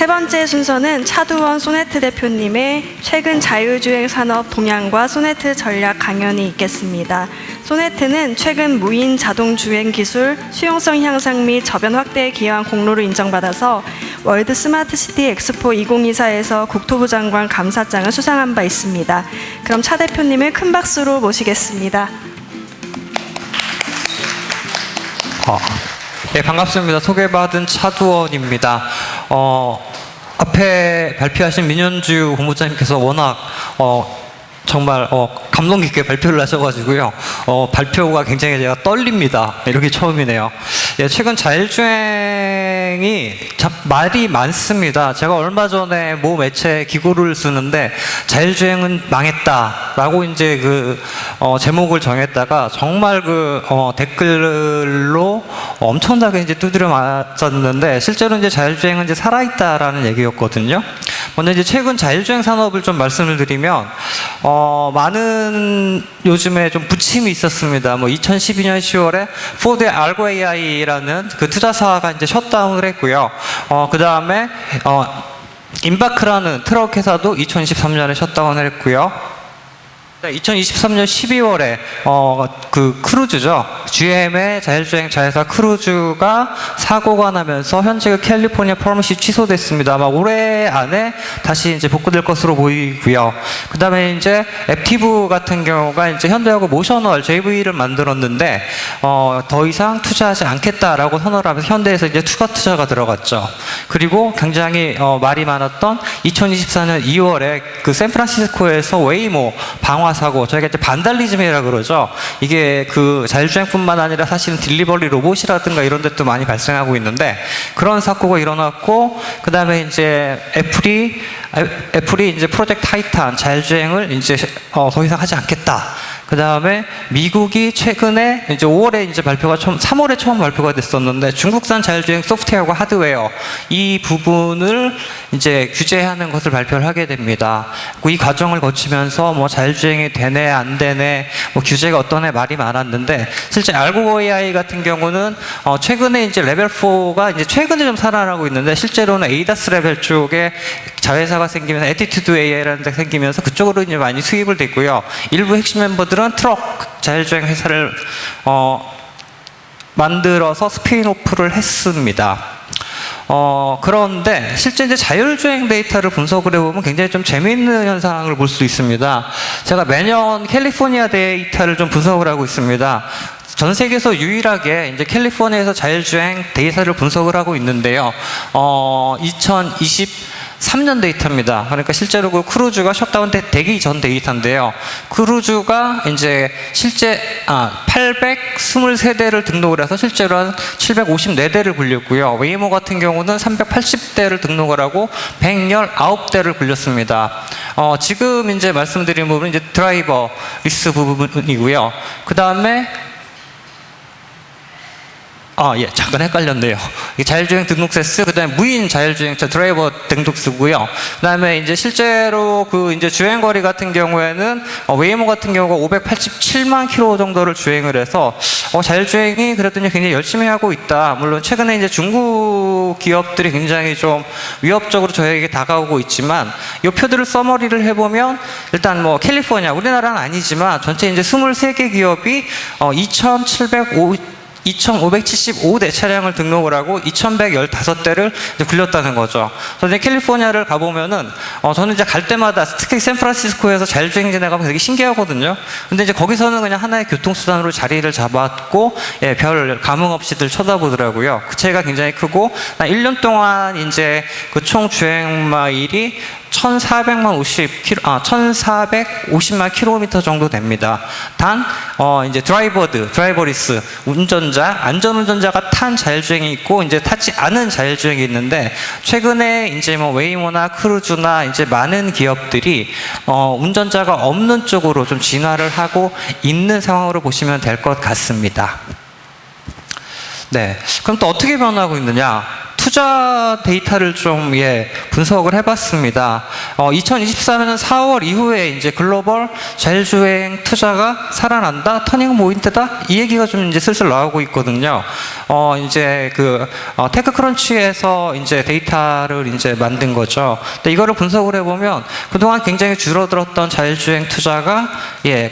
세 번째 순서는 차두원 소네트 대표님의 최근 자율주행 산업 동향과 소네트 전략 강연이 있겠습니다. 소네트는 최근 무인 자동 주행 기술 수용성 향상 및 저변 확대에 기여한 공로를 인정받아서 월드 스마트 시티 엑스포 2024에서 국토부 장관 감사장을 수상한 바 있습니다. 그럼 차 대표님을 큰 박수로 모시겠습니다. 네, 반갑습니다. 소개받은 차두원입니다. 앞에 발표하신 민현주 본부장님께서 워낙 정말 감동 깊게 발표를 하셔가지고요. 발표가 굉장히 제가 떨립니다. 이렇게 처음이네요. 예, 최근 자율주행이 말이 많습니다. 제가 얼마 전에 모 매체 기고를 쓰는데 자율주행은 망했다라고 이제 제목을 정했다가 정말 댓글로 엄청나게 이제 두드려 맞았는데 실제로 이제 자율주행은 이제 살아있다라는 얘기였거든요. 먼저 이제 최근 자율주행 산업을 좀 말씀을 드리면 많은 요즘에 좀 부침이 있었습니다. 2012년 10월에 포드 알고 AI라는 그 투자사가 이제 셧다운을 했고요. 그 다음에 인바크라는 트럭 회사도 2023년에 셧다운을 했고요. 2023년 12월에 그 크루즈죠. GM의 자율주행 자회사 크루즈가 사고가 나면서 현재 그 캘리포니아 퍼밋이 취소됐습니다. 아마 올해 안에 다시 이제 복구될 것으로 보이고요. 그 다음에 이제 앱티브 같은 경우가 이제 현대하고 모셔널 JV를 만들었는데 더 이상 투자하지 않겠다라고 선언을 하면서 현대에서 이제 추가 투자가 들어갔죠. 그리고 굉장히 말이 많았던 2024년 2월에 그 샌프란시스코에서 웨이모 방화 사고, 저희가 이제 반달리즘이라 그러죠. 이게 그 자율주행뿐만 아니라 사실은 딜리버리 로봇이라든가 이런 데도 많이 발생하고 있는데 그런 사고가 일어났고, 그 다음에 이제 애플이 이제 프로젝트 타이탄 자율주행을 이제 더 이상 하지 않겠다. 그 다음에 미국이 최근에 이제 5월에 이제 3월에 처음 발표가 됐었는데 중국산 자율주행 소프트웨어와 하드웨어 이 부분을 이제 규제하는 것을 발표를 하게 됩니다. 이 과정을 거치면서 자율주행이 되네 안 되네 규제가 어떠네 말이 많았는데 실제 알고 AI 같은 경우는 최근에 이제 레벨 4가 이제 최근에 좀 살아나고 있는데 실제로는 에이다스 레벨 쪽에 자회사가 생기면서 애티튜드 AI라는 데가 생기면서 그쪽으로 이제 많이 수입을 됐고요. 일부 핵심 멤버들은 트럭 자율주행 회사를 만들어서 스피인오프를 했습니다. 그런데 실제 이제 자율주행 데이터를 분석을 해보면 굉장히 좀 재미있는 현상을 볼 수 있습니다. 제가 매년 캘리포니아 데이터를 좀 분석을 하고 있습니다. 전 세계에서 유일하게 이제 캘리포니아에서 자율주행 데이터를 분석을 하고 있는데요. 2023년 데이터입니다. 그러니까 실제로 그 크루즈가 셧다운 되기 전 데이터인데요. 크루즈가 이제 실제 823대를 등록을 해서 실제로 한 754대를 굴렸고요. 웨이모 같은 경우는 380대를 등록을 하고 119대를 굴렸습니다. 지금 이제 말씀드린 부분은 이제 드라이버 리스 부분이고요. 그 다음에 예, 잠깐 헷갈렸네요. 자율주행 등록세스, 그 다음에 무인 자율주행차 드라이버 등록세고요. 그 다음에 이제 실제로 그 이제 주행거리 같은 경우에는 웨이모 같은 경우가 587만 킬로 정도를 주행을 해서 자율주행이 그래도 굉장히 열심히 하고 있다. 물론 최근에 이제 중국 기업들이 굉장히 좀 위협적으로 저에게 다가오고 있지만 이 표들을 서머리를 해보면 일단 캘리포니아, 우리나라는 아니지만 전체 이제 23개 기업이 2,575대 차량을 등록을 하고 2,115대를 굴렸다는 거죠. 그래서 캘리포니아를 가보면은 저는 이제 갈 때마다 특히 샌프란시스코에서 자율주행진에 가면 되게 신기하거든요. 근데 이제 거기서는 그냥 하나의 교통수단으로 자리를 잡았고 별 감흥 없이들 쳐다보더라고요. 그 차이가 굉장히 크고 1년 동안 이제 그 총 주행 마일이 1,450만 킬로미터 정도 됩니다. 단 이제 드라이버리스 운전자, 안전운전자가 탄 자율주행이 있고 이제 타지 않은 자율주행이 있는데 최근에 이제 웨이모나 크루즈나 이제 많은 기업들이 운전자가 없는 쪽으로 좀 진화를 하고 있는 상황으로 보시면 될 것 같습니다. 네, 그럼 또 어떻게 변하고 있느냐? 투자 데이터를 좀 분석을 해봤습니다. 2024년 4월 이후에 이제 글로벌 자율주행 투자가 살아난다, 터닝 포인트다 이 얘기가 좀 이제 슬슬 나오고 있거든요. 이제 테크크런치에서 이제 데이터를 이제 만든 거죠. 근데 이거를 분석을 해보면 그동안 굉장히 줄어들었던 자율주행 투자가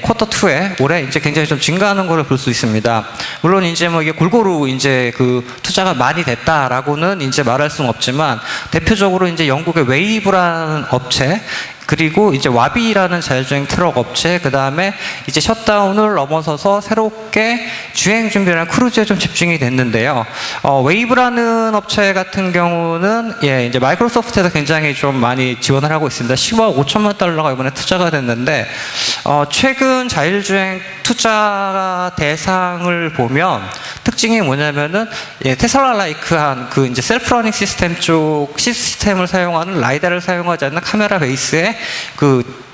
쿼터 2에 올해 이제 굉장히 좀 증가하는 것을 볼 수 있습니다. 물론 이제 뭐 이게 골고루 이제 그 투자가 많이 됐다라고는 이제 말할 수는 없지만 대표적으로 이제 영국의 웨이브라는 업체 그리고 이제 와비라는 자율주행 트럭 업체, 그 다음에 이제 셧다운을 넘어서서 새롭게 주행 준비라는 크루즈에 좀 집중이 됐는데요. 웨이브라는 업체 같은 경우는 이제 마이크로소프트에서 굉장히 좀 많이 지원을 하고 있습니다. 10억 5천만 달러가 이번에 투자가 됐는데, 최근 자율주행 투자 대상을 보면 특징이 뭐냐면은 테슬라 라이크한 그 이제 셀프 러닝 시스템 쪽 시스템을 사용하는 라이다를 사용하지 않는 카메라 베이스의 그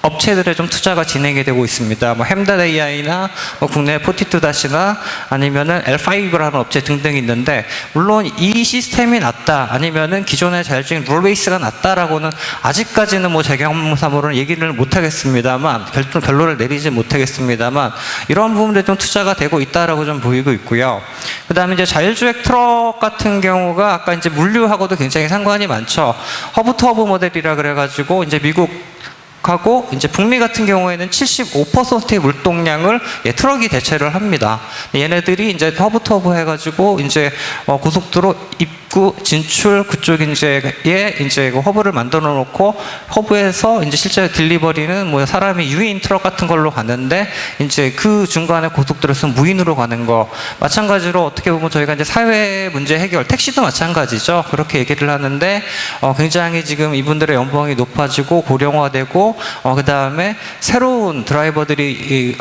업체들의 좀 투자가 진행이 되고 있습니다. 뭐 햄닷 AI나 뭐 국내 포티투닷이나 아니면은 L5라는 업체 등등이 있는데, 물론 이 시스템이 낫다 아니면은 기존의 자율주행 룰베이스가 낫다라고는 아직까지는 뭐 제 경험상으로는 얘기를 못하겠습니다만, 결론을 내리지 못하겠습니다만, 이런 부분들이 좀 투자가 되고 있다라고 좀 보이고 있고요. 그 다음에 이제 자율주행 트럭 같은 경우가 아까 이제 물류하고도 굉장히 상관이 많죠. 허브 투 허브 모델이라 그래가지고 이제 미국 하고 이제 북미 같은 경우에는 75%의 물동량을 트럭이 대체를 합니다. 얘네들이 이제 허브 투 허브 해가지고 이제 고속도로 입구 진출 그쪽 이제 그 허브를 만들어 놓고 허브에서 이제 실제 딜리버리는 뭐 사람이 유인 트럭 같은 걸로 가는데, 이제 그 중간에 고속도로에서 무인으로 가는 거, 마찬가지로 어떻게 보면 저희가 이제 사회 문제 해결, 택시도 마찬가지죠. 그렇게 얘기를 하는데 굉장히 지금 이분들의 연봉이 높아지고 고령화되고 그 다음에 새로운 드라이버들이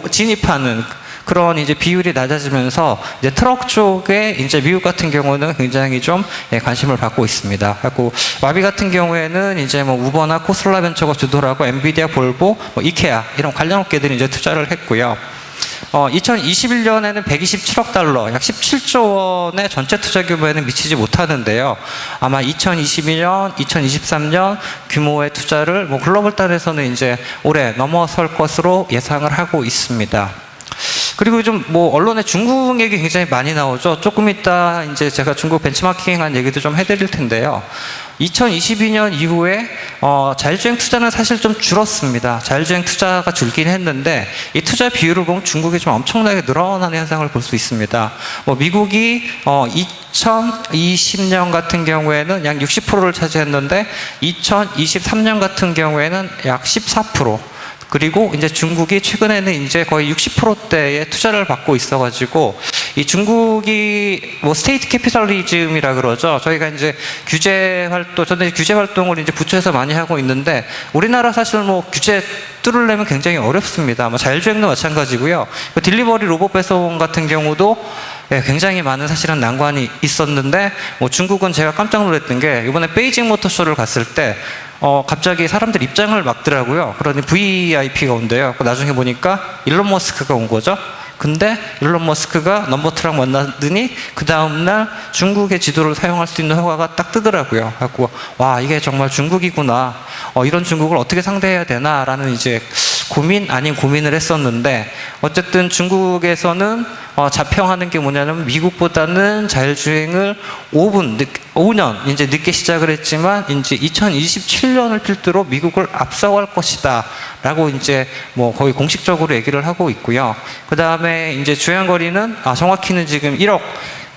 진입하는 그런 이제 비율이 낮아지면서 이제 트럭 쪽에 이제 미국 같은 경우는 굉장히 좀 관심을 받고 있습니다. 그리고 와비 같은 경우에는 이제 뭐 우버나 코슬라 벤처가 주도를 하고 엔비디아, 볼보, 뭐 이케아 이런 관련 업계들이 이제 투자를 했고요. 2021년에는 127억 달러, 약 17조 원의 전체 투자 규모에는 미치지 못하는데요. 아마 2022년, 2023년 규모의 투자를 뭐 글로벌 단에서는 이제 올해 넘어설 것으로 예상을 하고 있습니다. 그리고 좀 뭐 언론에 중국 얘기 굉장히 많이 나오죠. 조금 이따 이제 제가 중국 벤치마킹한 얘기도 좀 해드릴 텐데요. 2022년 이후에 자율주행 투자는 사실 좀 줄었습니다. 자율주행 투자가 줄긴 했는데 이 투자 비율을 보면 중국이 좀 엄청나게 늘어나는 현상을 볼 수 있습니다. 뭐 미국이 2020년 같은 경우에는 약 60%를 차지했는데 2023년 같은 경우에는 약 14%. 그리고 이제 중국이 최근에는 이제 거의 60%대의 투자를 받고 있어가지고, 이 중국이 뭐 스테이트 캐피탈리즘이라 그러죠. 저희가 이제 저는 규제 활동을 이제 부처에서 많이 하고 있는데, 우리나라 사실 뭐 규제 뚫으려면 굉장히 어렵습니다. 뭐 자율주행도 마찬가지고요. 딜리버리 로봇 배송 같은 경우도 굉장히 많은 사실은 난관이 있었는데, 뭐 중국은 제가 깜짝 놀랐던 게 이번에 베이징 모터쇼를 갔을 때 갑자기 사람들 입장을 막더라고요. 그러니 VIP가 온대요. 나중에 보니까 일론 머스크가 온 거죠. 근데 일론 머스크가 넘버 트럭 만나더니 그 다음날 중국의 지도를 사용할 수 있는 허가가 딱 뜨더라고요. 그래갖고 와, 이게 정말 중국이구나. 이런 중국을 어떻게 상대해야 되나라는 이제 고민 아닌 고민을 했었는데, 어쨌든 중국에서는 자평하는 게 뭐냐면 미국보다는 자율주행을 5년 이제 늦게 시작을 했지만 이제 2027년을 필두로 미국을 앞서갈 것이다 라고 이제 뭐 거의 공식적으로 얘기를 하고 있고요. 그 다음에 이제 주행거리는 정확히는 지금 1억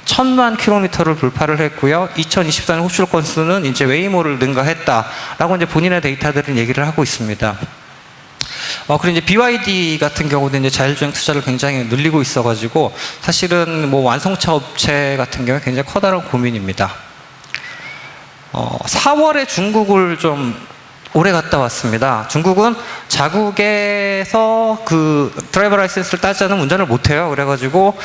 1000만 킬로미터를 돌파를 했고요. 2024년 호출 건수는 이제 웨이모를 능가했다라고 이제 본인의 데이터들은 얘기를 하고 있습니다. 그리고 이제 BYD 같은 경우도 이제 자율주행 투자를 굉장히 늘리고 있어가지고 사실은 뭐 완성차 업체 같은 경우에 굉장히 커다란 고민입니다. 4월에 중국을 좀 오래 갔다 왔습니다. 중국은 자국에서 그 드라이버 라이센스를 따지 않으면 운전을 못해요. 그래가지고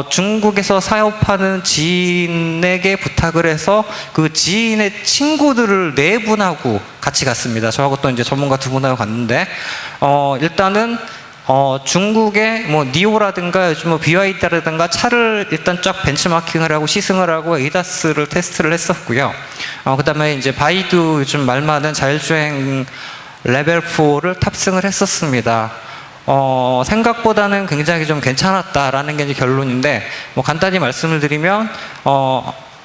중국에서 사업하는 지인에게 부탁을 해서 그 지인의 친구들을 4분하고 같이 갔습니다. 저하고 또 이제 전문가 2분하고 갔는데 일단은 중국의 뭐 니오라든가 요즘 뭐 BYD라든가 차를 일단 쫙 벤치마킹을 하고 시승을 하고 에이다스를 테스트를 했었고요. 그 다음에 이제 바이두 요즘 말 많은 자율주행 레벨 4를 탑승을 했었습니다. 생각보다는 굉장히 좀 괜찮았다라는 게 이제 결론인데, 뭐 간단히 말씀을 드리면,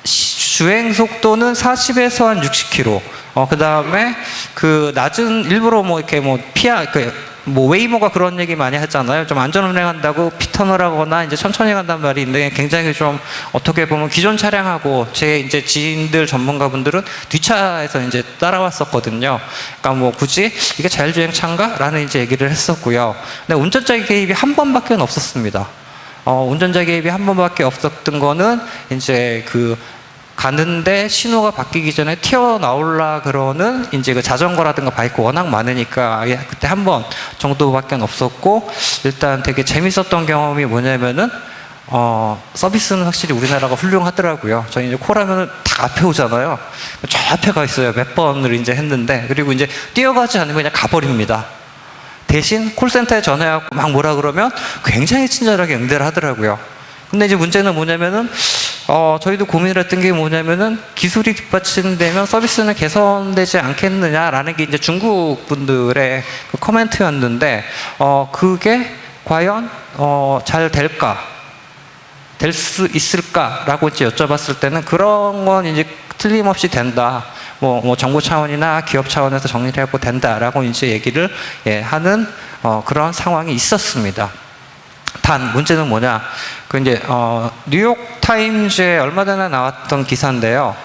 주행 속도는 40에서 한 60km. 그 다음에 그 낮은 일부러 뭐 이렇게 뭐 뭐 웨이모가 그런 얘기 많이 하잖아요. 좀 안전 운행한다고 피턴을 하거나 이제 천천히 간단 말인데, 굉장히 좀 어떻게 보면 기존 차량하고 제 이제 지인들 전문가분들은 뒷차에서 이제 따라왔었거든요. 그러니까 뭐 굳이 이게 자율주행차인가라는 이제 얘기를 했었고요. 근데 운전자 개입이 한 번밖에 없었습니다. 운전자 개입이 한 번밖에 없었던 거는 이제 가는데 신호가 바뀌기 전에 튀어나올라 그러는 이제 그 자전거라든가 바이크 워낙 많으니까 그때 한 번 정도밖에 없었고, 일단 되게 재밌었던 경험이 뭐냐면은 서비스는 확실히 우리나라가 훌륭하더라고요. 저희 이제 콜하면은 다 앞에 오잖아요. 저 앞에 가 있어요. 몇 번을 이제 했는데, 그리고 이제 뛰어가지 않으면 그냥 가버립니다. 대신 콜센터에 전화해갖고 막 뭐라 그러면 굉장히 친절하게 응대를 하더라고요. 근데 이제 문제는 뭐냐면은 저희도 고민을 했던 게 뭐냐면은, 기술이 뒷받침되면 서비스는 개선되지 않겠느냐라는 게 이제 중국 분들의 그 코멘트였는데, 그게 과연 잘 될까? 될 수 있을까라고 이제 여쭤봤을 때는 그런 건 이제 틀림없이 된다. 뭐 정부 차원이나 기업 차원에서 정리를 해고 된다라고 이제 얘기를 하는 그런 상황이 있었습니다. 단 문제는 뭐냐? 이제 뉴욕 타임즈에 얼마 전에 나왔던 기사인데요.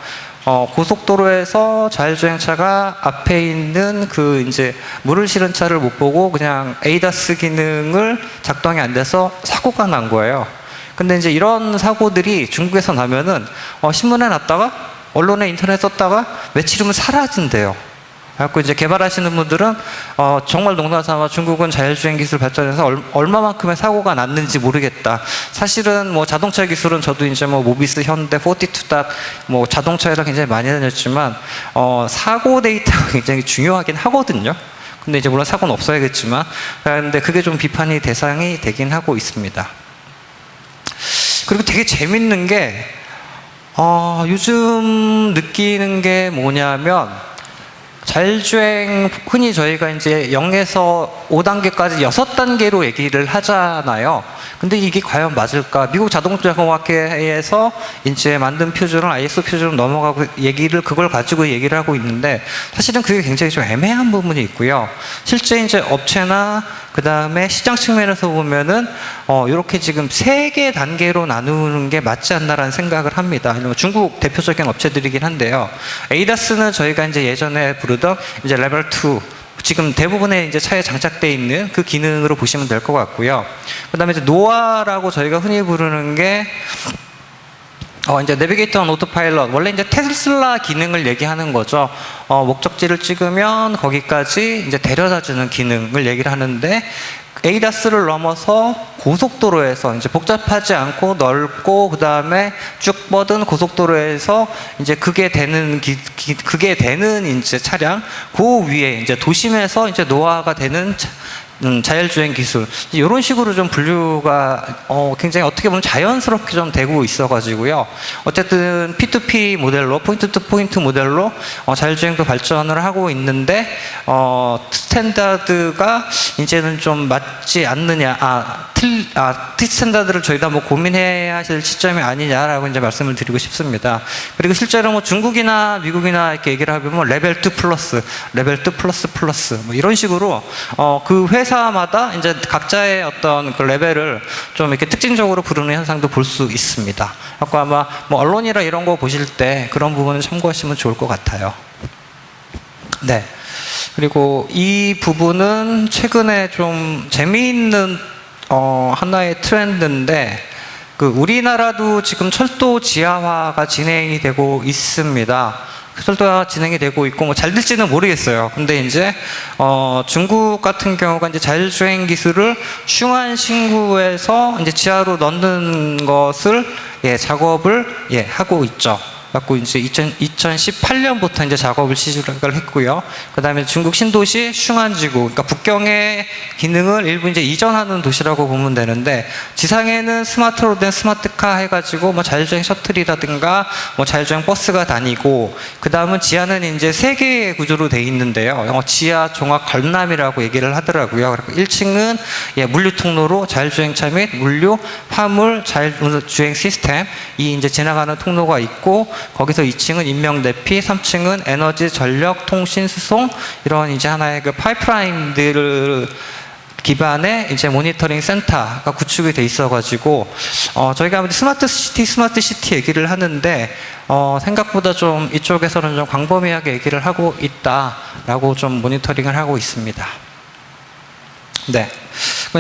고속도로에서 자율주행차가 앞에 있는 이제 물을 실은 차를 못 보고 그냥 에이다스 기능을 작동이 안 돼서 사고가 난 거예요. 근데 이제 이런 사고들이 중국에서 나면은 신문에 났다가 언론에 인터넷 썼다가 며칠 후면 사라진대요. 그래서 이제 개발하시는 분들은 정말 농담삼아 중국은 자율주행 기술 발전해서 얼마만큼의 사고가 났는지 모르겠다. 사실은 뭐 자동차 기술은 저도 이제 뭐 모비스, 현대, 포티투다 뭐 자동차에서 굉장히 많이 다녔지만 사고 데이터가 굉장히 중요하긴 하거든요. 근데 이제 물론 사고는 없어야겠지만, 근데 그게 좀 비판이 대상이 되긴 하고 있습니다. 그리고 되게 재밌는 게 요즘 느끼는 게 뭐냐면, 자율주행 흔히 저희가 이제 0에서 5단계까지 6단계로 얘기를 하잖아요. 근데 이게 과연 맞을까? 미국 자동차공학회에서 이제 만든 표준을 ISO 표준으로 넘어가고 그걸 가지고 얘기를 하고 있는데, 사실은 그게 굉장히 좀 애매한 부분이 있고요. 실제 이제 업체나 그 다음에 시장 측면에서 보면은 이렇게 지금 3개 단계로 나누는 게 맞지 않나라는 생각을 합니다. 중국 대표적인 업체들이긴 한데요. 에이다스는 저희가 이제 예전에 부르던 이제 레벨 2, 지금 대부분의 이제 차에 장착되어 있는 그 기능으로 보시면 될 것 같고요. 그 다음에 이제 노아라고 저희가 흔히 부르는 게 이제 내비게이터 온 오토파일럿, 원래 이제 테슬라 기능을 얘기하는 거죠. 목적지를 찍으면 거기까지 이제 데려다주는 기능을 얘기를 하는데, 에이다스를 넘어서 고속도로에서 이제 복잡하지 않고 넓고 그 다음에 쭉 뻗은 고속도로에서 이제 그게 되는 이제 차량, 그 위에 이제 도심에서 이제 노화가 되는 자율주행 기술, 이런 식으로 좀 분류가 굉장히 어떻게 보면 자연스럽게 좀 되고 있어가지고요. 어쨌든 P2P 모델로, 포인트 투 포인트 모델로 자율주행도 발전을 하고 있는데, 스탠다드가 이제는 좀 맞지 않느냐, 스탠다드를 저희도 한번 고민해야 하실 시점이 아니냐라고 이제 말씀을 드리고 싶습니다. 그리고 실제로 뭐 중국이나 미국이나 이렇게 얘기를 하면 뭐 레벨 2 플러스, 레벨 2 플러스 뭐 이런 식으로 그 회사마다 이제 각자의 어떤 그 레벨을 좀 이렇게 특징적으로 부르는 현상도 볼 수 있습니다. 아마 뭐 언론이나 이런 거 보실 때 그런 부분을 참고하시면 좋을 것 같아요. 네. 그리고 이 부분은 최근에 좀 재미있는 하나의 트렌드인데, 우리나라도 지금 철도 지하화가 진행이 되고 있습니다. 철도가 진행이 되고 있고 뭐 잘 될지는 모르겠어요. 근데 이제 중국 같은 경우가 이제 자율주행 기술을 슝안신구에서 이제 지하로 넣는 것을 작업을 하고 있죠. 갖고 이제 2018년부터 이제 작업을 시작을 했고요. 그 다음에 중국 신도시 슝안지구, 그러니까 북경의 기능을 일부 이제 이전하는 도시라고 보면 되는데, 지상에는 스마트로 된 스마트카 해가지고 뭐 자율주행 셔틀이라든가 뭐 자율주행 버스가 다니고, 그 다음은 지하는 이제 세 개의 구조로 돼 있는데요. 지하 종합 관람이라고 얘기를 하더라고요. 1층은 물류 통로로 자율주행차 및 물류, 화물, 자율주행 시스템 이 이제 지나가는 통로가 있고, 거기서 2층은 인명 대피, 3층은 에너지, 전력, 통신, 수송 이런 이제 하나의 그 파이프라인들을 기반의 이제 모니터링 센터가 구축이 돼 있어가지고 저희가 스마트 시티 얘기를 하는데 생각보다 좀 이쪽에서는 좀 광범위하게 얘기를 하고 있다라고 좀 모니터링을 하고 있습니다. 네.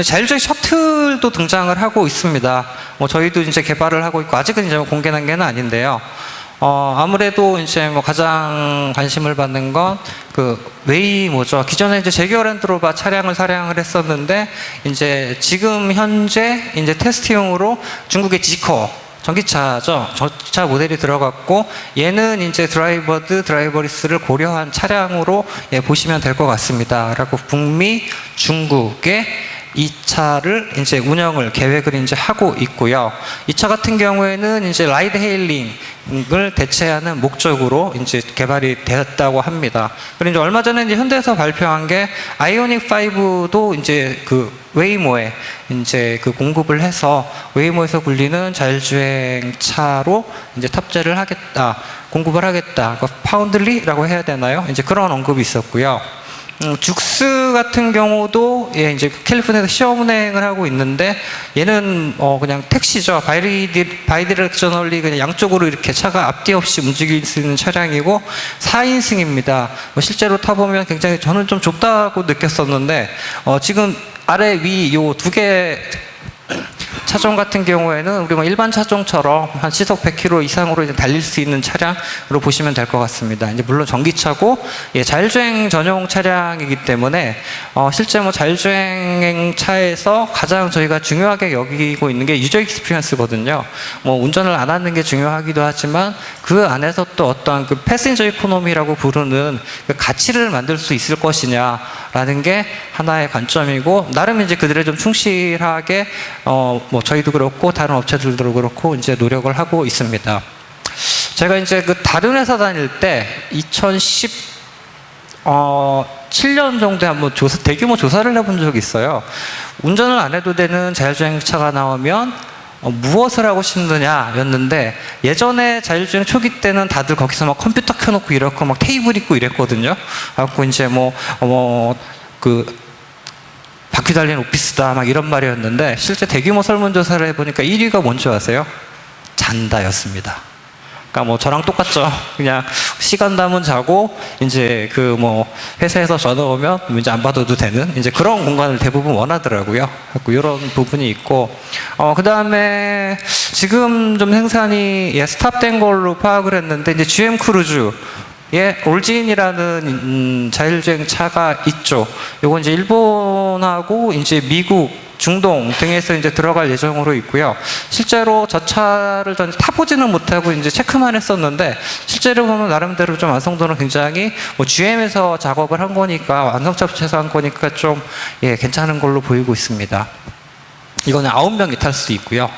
자율주행 셔틀도 등장을 하고 있습니다. 저희도 이제 개발을 하고 있고, 아직은 이제 공개 단계는 아닌데요. 아무래도 이제 가장 관심을 받는 건 그 웨이모죠. 기존에 이제 제규어랜드로바 차량을 사량을 했었는데, 이제 지금 현재 이제 테스트용으로 중국의 지커 전기차죠. 전기차 모델이 들어갔고, 얘는 이제 드라이버리스를 고려한 차량으로 보시면 될 것 같습니다. 라고 북미, 중국의 이 차를 이제 운영을 계획을 이제 하고 있고요. 이 차 같은 경우에는 이제 라이드 헤일링을 대체하는 목적으로 이제 개발이 되었다고 합니다. 그리고 이제 얼마 전에 이제 현대에서 발표한 게 아이오닉 5도 이제 그 웨이모에 이제 그 공급을 해서 웨이모에서 굴리는 자율주행 차로 이제 탑재를 하겠다, 공급을 하겠다. 파운들리라고 해야 되나요? 이제 그런 언급이 있었고요. 죽스 같은 경우도 이제 캘리포니아에서 시험 운행을 하고 있는데, 얘는 그냥 택시죠. 바이디렉셔널리 그냥 양쪽으로 이렇게 차가 앞뒤 없이 움직일 수 있는 차량이고 4인승입니다. 실제로 타보면 굉장히 저는 좀 좁다고 느꼈었는데, 지금 아래 위 요 두 개 차종 같은 경우에는 우리 일반 차종처럼 한 시속 100km 이상으로 이제 달릴 수 있는 차량으로 보시면 될 것 같습니다. 이제 물론 전기차고 자율주행 전용 차량이기 때문에 실제 자율주행 차에서 가장 저희가 중요하게 여기고 있는 게 유저 익스피리언스거든요. 운전을 안 하는 게 중요하기도 하지만 그 안에서 또 어떤 그 패신저 이코노미라고 부르는 그 가치를 만들 수 있을 것이냐라는 게 하나의 관점이고, 나름 이제 그들에 좀 충실하게 저희도 그렇고 다른 업체들도 그렇고 이제 노력을 하고 있습니다. 제가 이제 그 다른 회사 다닐 때 2017년 정도에 한번 대규모 조사를 해본 적이 있어요. 운전을 안 해도 되는 자율주행차가 나오면 무엇을 하고 싶느냐였는데, 예전에 자율주행 초기 때는 다들 거기서 막 컴퓨터 켜놓고 이렇고 막 테이블 있고 이랬거든요. 그래갖고 이제 바퀴 달린 오피스다 막 이런 말이었는데, 실제 대규모 설문조사를 해보니까 1위가 뭔지 아세요? 잔다였습니다. 그러니까 저랑 똑같죠. 그냥 시간 남은 자고, 이제 회사에서 전화 오면 이제 안 받아도 되는 이제 그런 공간을 대부분 원하더라고요. 이런 부분이 있고, 그 다음에 지금 좀 생산이 스탑된 걸로 파악을 했는데, 이제 GM 크루즈 올진이라는 자율주행 차가 있죠. 요건 이제 일본하고 이제 미국, 중동 등에서 이제 들어갈 예정으로 있고요. 실제로 저 차를 전 타보지는 못하고 이제 체크만 했었는데, 실제로 보면 나름대로 좀 완성도는 굉장히 GM에서 작업을 한 거니까, 완성차에서 한 거니까 좀 괜찮은 걸로 보이고 있습니다. 이거는 9명이 탈 수 있고요.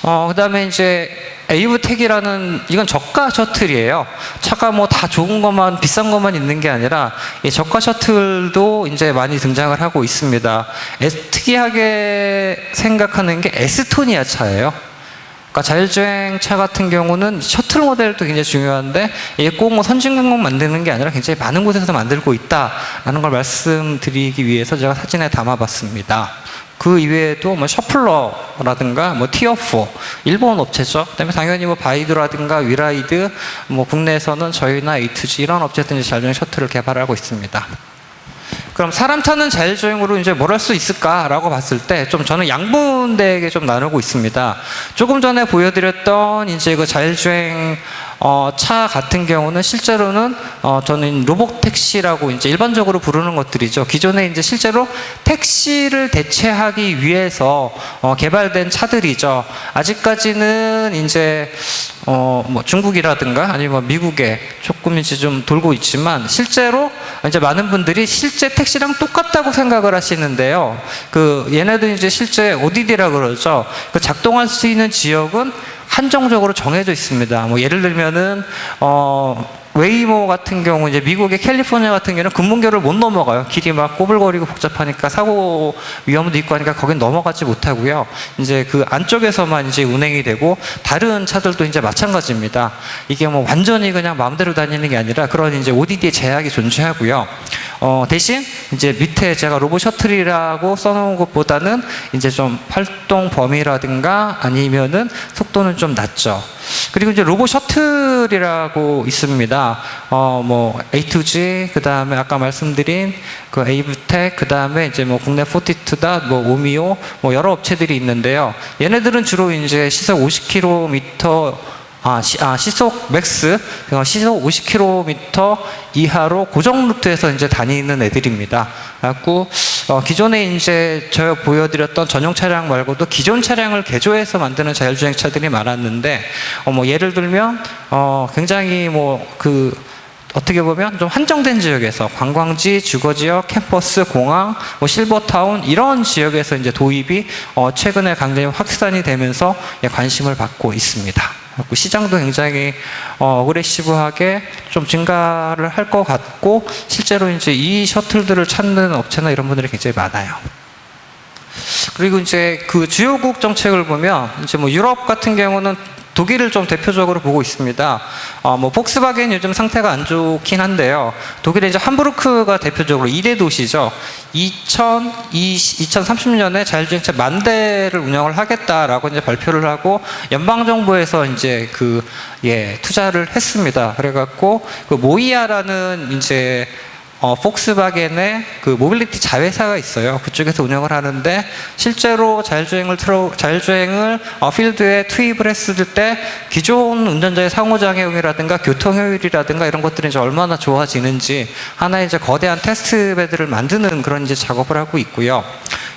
그 다음에 이제 에이브텍이라는, 이건 저가 셔틀이에요. 차가 다 좋은 것만, 비싼 것만 있는 게 아니라 이 저가 셔틀도 이제 많이 등장을 하고 있습니다. 특이하게 생각하는 게 에스토니아 차예요. 그러니까 자율주행 차 같은 경우는 셔틀 모델도 굉장히 중요한데, 이게 꼭 선진국만 만드는 게 아니라 굉장히 많은 곳에서 만들고 있다라는 걸 말씀드리기 위해서 제가 사진에 담아봤습니다. 그 이외에도 셔플러라든가 티어4 일본 업체죠. 그다음에 당연히 바이두라든가 위라이드, 국내에서는 저희나 A2G 이런 업체들이 자율주행 셔틀을 개발하고 있습니다. 그럼 사람 타는 자율주행으로 이제 뭘 할 수 있을까라고 봤을 때 좀 저는 양분되게 좀 나누고 있습니다. 조금 전에 보여드렸던 이제 그 자율주행 차 같은 경우는 실제로는 저는 로봇 택시라고 이제 일반적으로 부르는 것들이죠. 기존에 이제 실제로 택시를 대체하기 위해서 개발된 차들이죠. 아직까지는 이제 뭐 중국이라든가 아니면 미국에 조금 이제 좀 돌고 있지만 실제로 이제 많은 분들이 실제 택시랑 똑같다고 생각을 하시는데요. 그 얘네도 이제 실제 ODD라 그러죠. 그 작동할 수 있는 지역은 한정적으로 정해져 있습니다. 뭐 예를 들면은 웨이모 같은 경우 이제 미국의 캘리포니아 같은 경우는 금문교를 못 넘어가요. 길이 막 꼬불거리고 복잡하니까 사고 위험도 있고 하니까 거긴 넘어가지 못하고요. 이제 그 안쪽에서만 이제 운행이 되고 다른 차들도 이제 마찬가지입니다. 이게 뭐 완전히 그냥 마음대로 다니는 게 아니라 그런 이제 ODD의 제약이 존재하고요. 대신 이제 밑에 제가 로봇 셔틀이라고 써놓은 것보다는 이제 좀 활동 범위라든가 아니면은 속도는 좀 낮죠. 그리고 이제 로봇 셔틀이라고 있습니다. 뭐 A2G, 그 다음에 아까 말씀드린 그 에이브텍, 그 다음에 이제 뭐 국내 포티투다, 뭐 오미오, 뭐 여러 업체들이 있는데요. 얘네들은 주로 이제 시속 50km 시속 맥스, 시속 50km 이하로 고정 루트에서 이제 다니는 애들입니다. 그래갖고, 기존에 이제 제가 보여드렸던 전용 차량 말고도 기존 차량을 개조해서 만드는 자율주행차들이 많았는데, 뭐 예를 들면, 굉장히 어떻게 보면 좀 한정된 지역에서 관광지, 주거지역, 캠퍼스, 공항, 뭐 실버타운 이런 지역에서 이제 도입이 최근에 굉장히 확산이 되면서 관심을 받고 있습니다. 시장도 굉장히 어그레시브하게 좀 증가를 할 것 같고 실제로 이제 이 셔틀들을 찾는 업체나 이런 분들이 굉장히 많아요. 그리고 이제 그 주요국 정책을 보면 이제 뭐 유럽 같은 경우는 독일을 좀 대표적으로 보고 있습니다. 뭐 폭스바겐 요즘 상태가 안 좋긴 한데요. 독일의 이제 함부르크가 대표적으로 2대 도시죠. 2030년에 자율주행차 10,000대를 운영을 하겠다라고 이제 발표를 하고 연방정부에서 이제 투자를 했습니다. 그래갖고 그 모이아라는 이제 폭스바겐의 그 모빌리티 자회사가 있어요. 그쪽에서 운영을 하는데 실제로 자율주행을 필드에 투입을 했을 때 기존 운전자의 상호작용이라든가 교통효율이라든가 이런 것들이 이제 얼마나 좋아지는지 하나의 이제 거대한 테스트베드를 만드는 그런 이제 작업을 하고 있고요.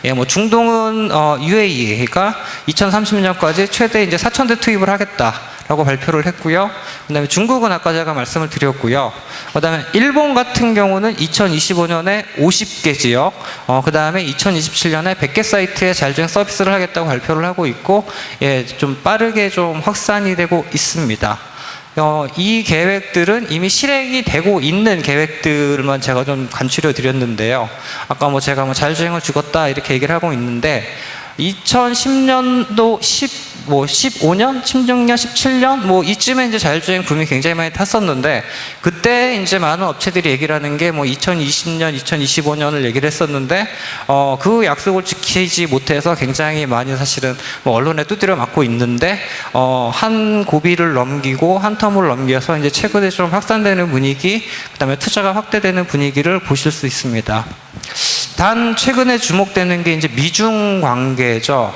예, 뭐 중동은 UAE가 2030년까지 최대 이제 4,000대 투입을 하겠다라고 발표를 했고요. 그다음에 중국은 아까 제가 말씀을 드렸고요. 그다음에 일본 같은 경우는 2025년에 50개 지역, 그다음에 2027년에 100개 사이트에 자율주행 서비스를 하겠다고 발표를 하고 있고, 예, 좀 빠르게 좀 확산이 되고 있습니다. 이 계획들은 이미 실행이 되고 있는 계획들만 제가 좀 간추려 드렸는데요. 아까 뭐 제가 뭐 자율주행을 죽었다 이렇게 얘기를 하고 있는데 2010년도 15년, 16년, 17년 뭐 이쯤에 이제 자율주행 붐이 굉장히 많이 탔었는데 그때 이제 많은 업체들이 얘기를 하는 게 뭐 2020년, 2025년을 얘기를 했었는데 그 약속을 지키지 못해서 굉장히 많이 사실은 뭐 언론에 두드려 맞고 있는데 한 고비를 넘기고 한 텀을 넘겨서 이제 최근에 좀 확산되는 분위기, 그다음에 투자가 확대되는 분위기를 보실 수 있습니다. 단 최근에 주목되는 게 이제 미중 관계죠.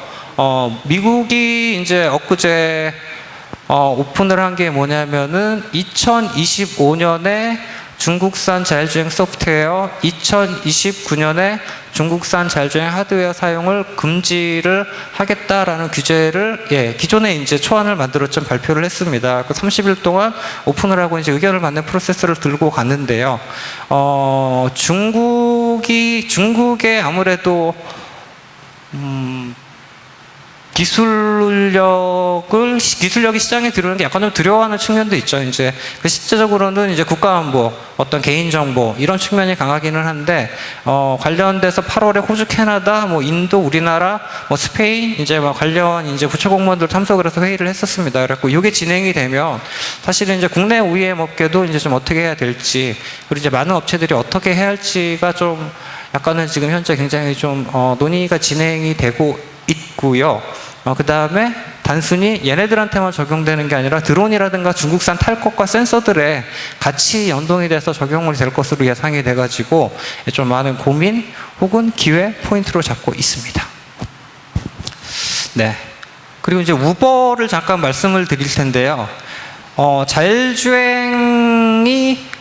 미국이 이제 엊그제 오픈을 한 게 뭐냐면은 2025년에 중국산 자율주행 소프트웨어, 2029년에 중국산 자율주행 하드웨어 사용을 금지를 하겠다라는 규제를 기존에 이제 초안을 만들어 좀 발표를 했습니다. 그 30일 동안 오픈을 하고 이제 의견을 받는 프로세스를 들고 갔는데요. 중국의 아무래도 기술력이 시장에 들어오는 게 약간 좀 두려워하는 측면도 있죠. 이제 실제적으로는 이제 국가안보, 어떤 개인정보 이런 측면이 강하기는 한데 관련돼서 8월에 호주, 캐나다, 뭐 인도, 우리나라, 뭐 스페인 이제 뭐 관련 이제 부처 공무원들 참석을 해서 회의를 했었습니다. 그래갖고 이게 진행이 되면 사실은 이제 국내 OEM 업계도 이제 좀 어떻게 해야 될지, 그리고 이제 많은 업체들이 어떻게 해야 할지가 좀 약간은 지금 현재 굉장히 좀 논의가 진행이 되고 있고요. 그 다음에 단순히 얘네들한테만 적용되는 게 아니라 드론이라든가 중국산 탈것과 센서들에 같이 연동이 돼서 적용이 될 것으로 예상이 돼가지고 좀 많은 고민 혹은 기회 포인트로 잡고 있습니다. 네. 그리고 이제 우버를 잠깐 말씀을 드릴 텐데요. 자율주행이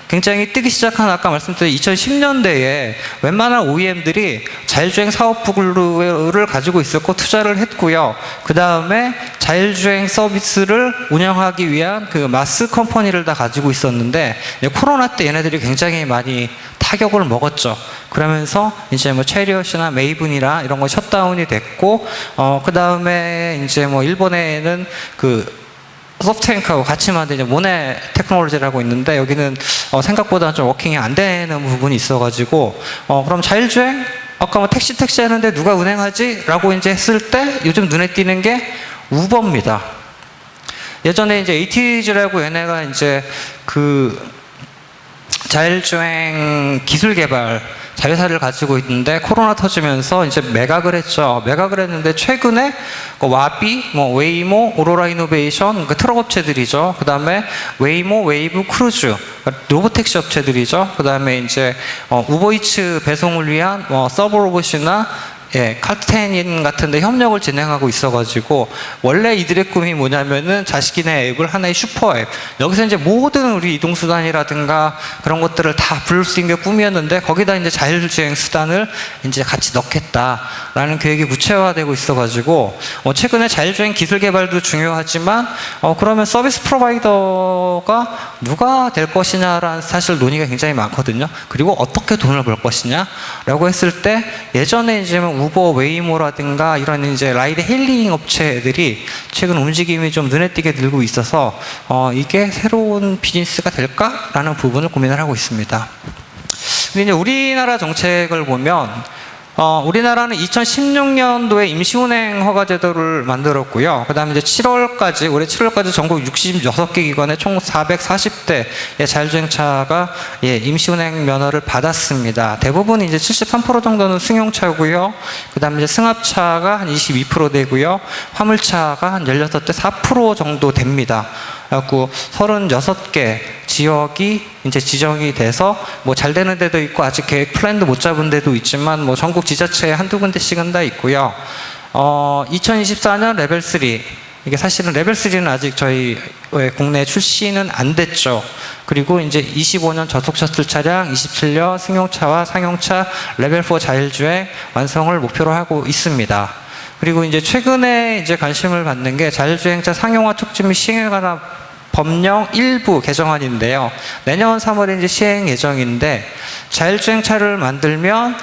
굉장히 뜨기 시작한 아까 말씀드린 2010년대에 웬만한 OEM들이 자율주행 사업부를 가지고 있었고 투자를 했고요. 그 다음에 자율주행 서비스를 운영하기 위한 그 마스 컴퍼니를 다 가지고 있었는데 코로나 때 얘네들이 굉장히 많이 타격을 먹었죠. 그러면서 이제 뭐 체리엇이나 메이븐이나 이런 거 셧다운이 됐고, 그 다음에 이제 뭐 일본에는 그 소프트뱅크하고 같이 만든 이제 모네 테크놀로지라고 있는데 여기는 생각보다 좀 워킹이 안 되는 부분이 있어가지고 그럼 자율주행? 아까 뭐 택시 하는데 누가 운행하지? 라고 이제 했을 때 요즘 눈에 띄는 게 우버입니다. 예전에 이제 ATG라고 얘네가 이제 그 자율주행 기술 개발 자회사를 가지고 있는데 코로나 터지면서 이제 매각을 했죠. 매각을 했는데 최근에 와비, 뭐 웨이모, 오로라 이노베이션, 그 트럭 업체들이죠. 그 다음에 웨이모, 웨이브, 크루즈, 로보택시 업체들이죠. 그 다음에 이제 우버이츠 배송을 위한 서브 로봇이나 카트텐 같은 데 협력을 진행하고 있어가지고 원래 이들의 꿈이 뭐냐면은 자신의 앱을 하나의 슈퍼앱, 여기서 이제 모든 우리 이동수단이라든가 그런 것들을 다 부를 수 있는 게 꿈이었는데 거기다 이제 자율주행 수단을 이제 같이 넣겠다라는 계획이 구체화되고 있어가지고 최근에 자율주행 기술 개발도 중요하지만 그러면 서비스 프로바이더가 누가 될 것이냐라는 사실 논의가 굉장히 많거든요. 그리고 어떻게 돈을 벌 것이냐라고 했을 때 예전에 이제 우버, 웨이모라든가 이런 이제 라이드 헤일링 업체들이 최근 움직임이 좀 눈에 띄게 늘고 있어서 이게 새로운 비즈니스가 될까라는 부분을 고민을 하고 있습니다. 근데 이제 우리나라 정책을 보면 우리나라는 2016년도에 임시운행 허가제도를 만들었고요. 그 다음에 이제 7월까지, 올해 7월까지 전국 66개 기관에 총 440대의 자율주행차가 임시운행 면허를 받았습니다. 대부분 이제 73% 정도는 승용차고요. 그 다음에 이제 승합차가 한 22% 되고요. 화물차가 한 16대 4% 정도 됩니다. 그래갖고 36개 지역이 이제 지정이 돼서 뭐 잘 되는 데도 있고 아직 계획 플랜도 못 잡은 데도 있지만 뭐 전국 지자체에 한두 군데씩은 다 있고요. 2024년 레벨 3, 이게 사실은 레벨 3는 아직 저희 국내 출시는 안 됐죠. 그리고 이제 25년 저속 셔틀 차량, 27년 승용차와 상용차 레벨 4 자율주행 완성을 목표로 하고 있습니다. 그리고 이제 최근에 이제 관심을 받는 게 자율주행차 상용화 촉진 및 시행에 관한 법령 일부 개정안인데요. 내년 3월에 이제 시행 예정인데 자율주행차를 만들면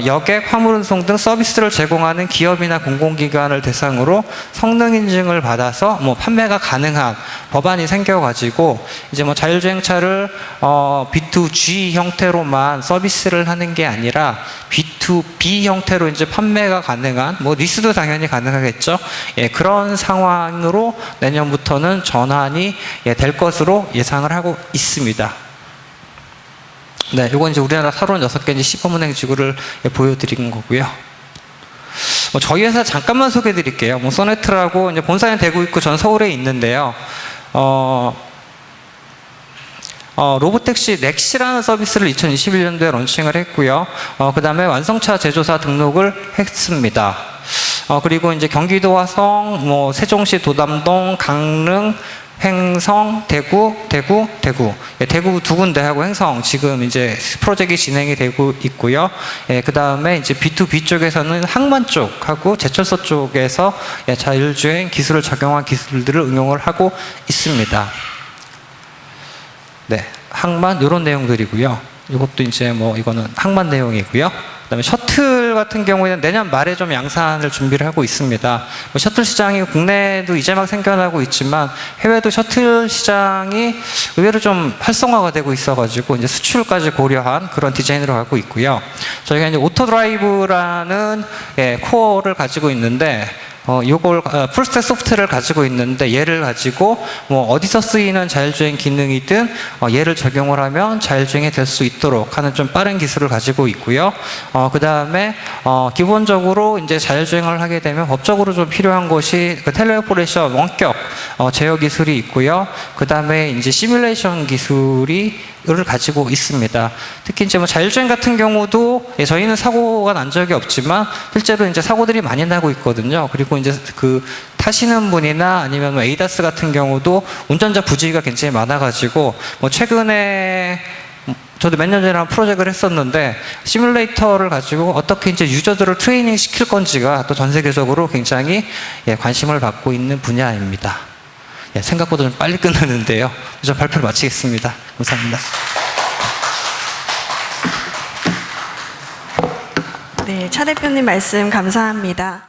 여객, 화물운송 등 서비스를 제공하는 기업이나 공공기관을 대상으로 성능 인증을 받아서 뭐 판매가 가능한 법안이 생겨가지고 이제 뭐 자율주행차를 B2G 형태로만 서비스를 하는 게 아니라 B2B 형태로 이제 판매가 가능한, 뭐 리스도 당연히 가능하겠죠. 그런 상황으로 내년부터는 전환이 될 것으로 예상을 하고 있습니다. 네, 이건 이제 우리나라 36개 이제 시범운행 지구를 보여드린 거고요. 저희 회사 잠깐만 소개해 드릴게요. 소네트라고 이제 본사는 대구 있고 전 서울에 있는데요. 로보택시 넥시라는 서비스를 2021년도에 런칭을 했고요. 그 다음에 완성차 제조사 등록을 했습니다. 그리고 이제 경기도 화성, 뭐 세종시 도담동, 강릉, 횡성, 대구 두 군데 하고 횡성 지금 이제 프로젝트 진행이 되고 있고요. 그 다음에 이제 B2B 쪽에서는 항만 쪽하고 제철소 쪽에서 자율주행 기술을 적용한 기술들을 응용을 하고 있습니다. 네, 항만 이런 내용들이고요. 이것도 이제 뭐 이거는 항만 내용이고요. 그다음에 셔틀 같은 경우에는 내년 말에 좀 양산을 준비를 하고 있습니다. 셔틀 시장이 국내도 이제 막 생겨나고 있지만 해외도 셔틀 시장이 의외로 좀 활성화가 되고 있어가지고 이제 수출까지 고려한 그런 디자인으로 가고 있고요. 저희가 이제 오토드라이브라는 코어를 가지고 있는데 요걸 풀스택 소프트를 가지고 있는데 얘를 가지고 뭐 어디서 쓰이는 자율주행 기능이든 얘를 적용을 하면 자율주행이 될 수 있도록 하는 좀 빠른 기술을 가지고 있고요. 그 다음에 기본적으로 이제 자율주행을 하게 되면 법적으로 좀 필요한 것이 그 텔레오퍼레이션 원격 제어 기술이 있고요. 그 다음에 이제 시뮬레이션 기술을 가지고 있습니다. 특히 이제 뭐 자율주행 같은 경우도 저희는 사고가 난 적이 없지만 실제로 이제 사고들이 많이 나고 있거든요. 그리고 이제 그 타시는 분이나 아니면 뭐 에이다스 같은 경우도 운전자 부주의가 굉장히 많아가지고 뭐 최근에 저도 몇 년 전에 한 프로젝트를 했었는데 시뮬레이터를 가지고 어떻게 이제 유저들을 트레이닝 시킬 건지가 또 전 세계적으로 굉장히 관심을 받고 있는 분야입니다. 생각보다 좀 빨리 끝나는데요. 좀 발표를 마치겠습니다. 감사합니다. 네, 차 대표님 말씀 감사합니다.